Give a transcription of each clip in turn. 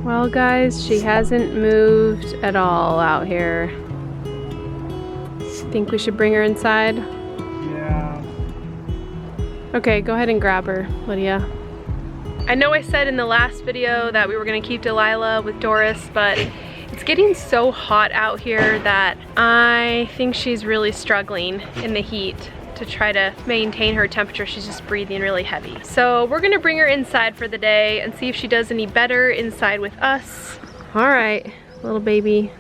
Well guys, she hasn't moved at all out here. Think we should bring her inside? Yeah. Okay, go ahead and grab her, Lydia. I know I said in the last video that we were gonna keep Delilah with Doris, but it's getting so hot out here that I think she's really struggling in the heat to try to maintain her temperature. She's just breathing really heavy. So we're gonna bring her inside for the day and see if she does any better inside with us. All right, little baby.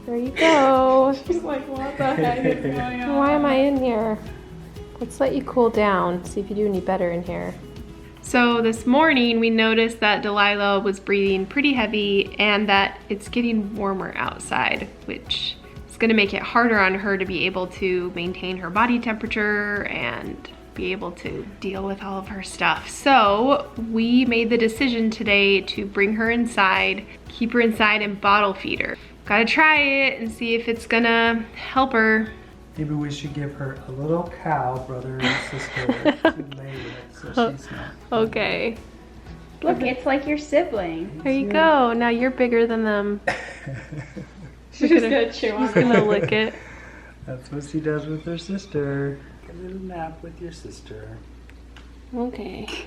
There you go. She's like, what the heck is going on? Why am I in here? Let's let you cool down, see if you do any better in here. So this morning we noticed that Delilah was breathing pretty heavy and that it's getting warmer outside, which is gonna make it harder on her to be able to maintain her body temperature and be able to deal with all of her stuff. So we made the decision today to bring her inside, keep her inside and bottle feed her. Gotta try it and see if it's gonna help her. Maybe we should give her a little cow, brother and sister, to lay with, so she's not. Okay. Look, it's like your sibling. There you go. Now you're bigger than them. She's just gonna chew on She's gonna lick it. That's what she does with her sister. Take a little nap with your sister. Okay.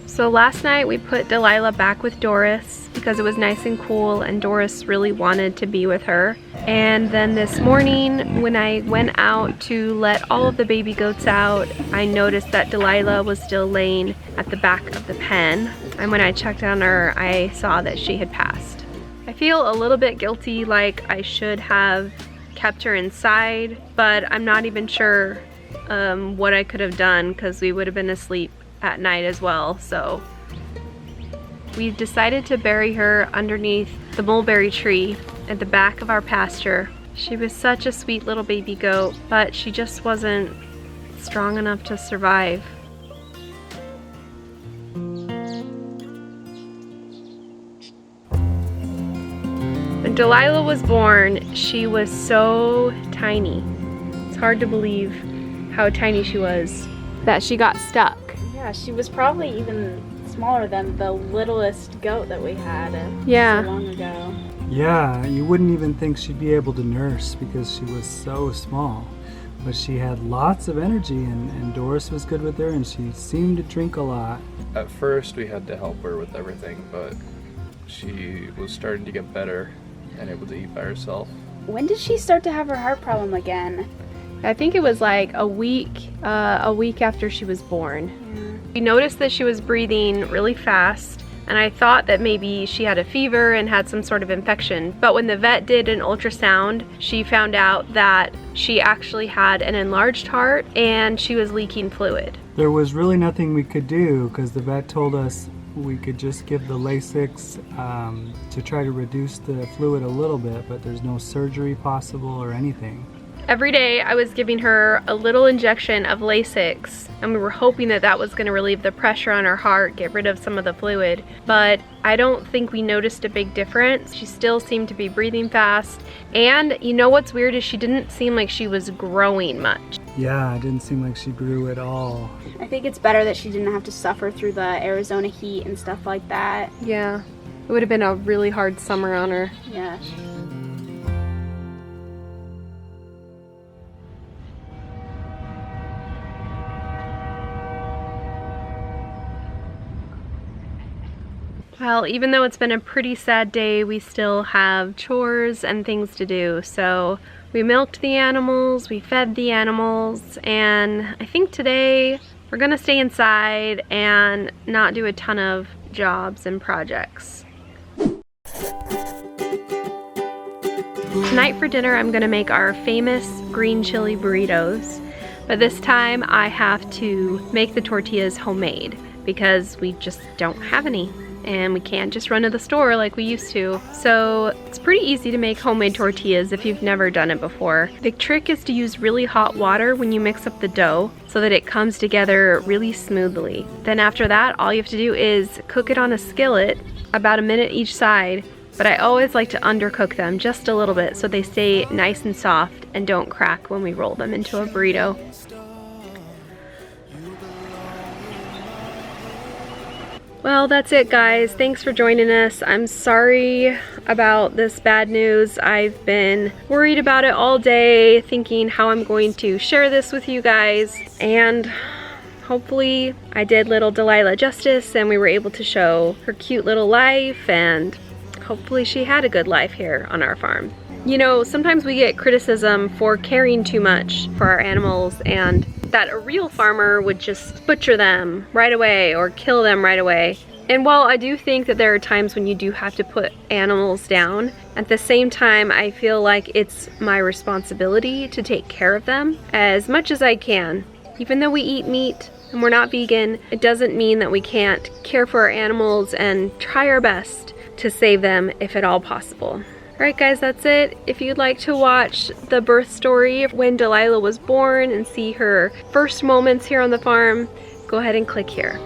So last night we put Delilah back with Doris because it was nice and cool and Doris really wanted to be with her. And then this morning when I went out to let all of the baby goats out, I noticed that Delilah was still laying at the back of the pen. And when I checked on her, I saw that she had passed. I feel a little bit guilty, like I should have kept her inside, but I'm not even sure what I could have done because we would have been asleep at night as well. So we decided to bury her underneath the mulberry tree at the back of our pasture. She was such a sweet little baby goat, but she just wasn't strong enough to survive. When Delilah was born, she was so tiny. It's hard to believe how tiny she was, that she got stuck. Yeah, she was probably even smaller than the littlest goat that we had Yeah. so long ago. Yeah, you wouldn't even think she'd be able to nurse because she was so small. But she had lots of energy and Doris was good with her and she seemed to drink a lot. At first we had to help her with everything, but she was starting to get better and able to eat by herself. When did she start to have her heart problem again? I think it was like a week after she was born. We noticed that she was breathing really fast, and I thought that maybe she had a fever and had some sort of infection. But when the vet did an ultrasound, she found out that she actually had an enlarged heart and she was leaking fluid. There was really nothing we could do because the vet told us we could just give the Lasix to try to reduce the fluid a little bit, but there's no surgery possible or anything. Every day I was giving her a little injection of Lasix, and we were hoping that that was going to relieve the pressure on her heart, get rid of some of the fluid, but I don't think we noticed a big difference. She still seemed to be breathing fast, and you know what's weird is she didn't seem like she was growing much. Yeah, it didn't seem like she grew at all. I think it's better that she didn't have to suffer through the Arizona heat and stuff like that. Yeah, it would have been a really hard summer on her. Yeah. Well, even though it's been a pretty sad day, we still have chores and things to do. So we milked the animals, we fed the animals, and I think today we're gonna stay inside and not do a ton of jobs and projects. Tonight for dinner, I'm gonna make our famous green chili burritos, but this time I have to make the tortillas homemade because we just don't have any. And we can't just run to the store like we used to. So it's pretty easy to make homemade tortillas if you've never done it before. The trick is to use really hot water when you mix up the dough so that it comes together really smoothly. Then after that, all you have to do is cook it on a skillet, about a minute each side, but I always like to undercook them just a little bit so they stay nice and soft and don't crack when we roll them into a burrito. Well, that's it, guys. Thanks for joining us. I'm sorry about this bad news. I've been worried about it all day, thinking how I'm going to share this with you guys, and hopefully I did little Delilah justice and we were able to show her cute little life, and hopefully she had a good life here on our farm. You know, sometimes we get criticism for caring too much for our animals, and that a real farmer would just butcher them right away or kill them right away. And while I do think that there are times when you do have to put animals down, at the same time I feel like it's my responsibility to take care of them as much as I can. Even though we eat meat and we're not vegan, it doesn't mean that we can't care for our animals and try our best to save them if at all possible. Alright guys, that's it. If you'd like to watch the birth story of when Delilah was born and see her first moments here on the farm, go ahead and click here.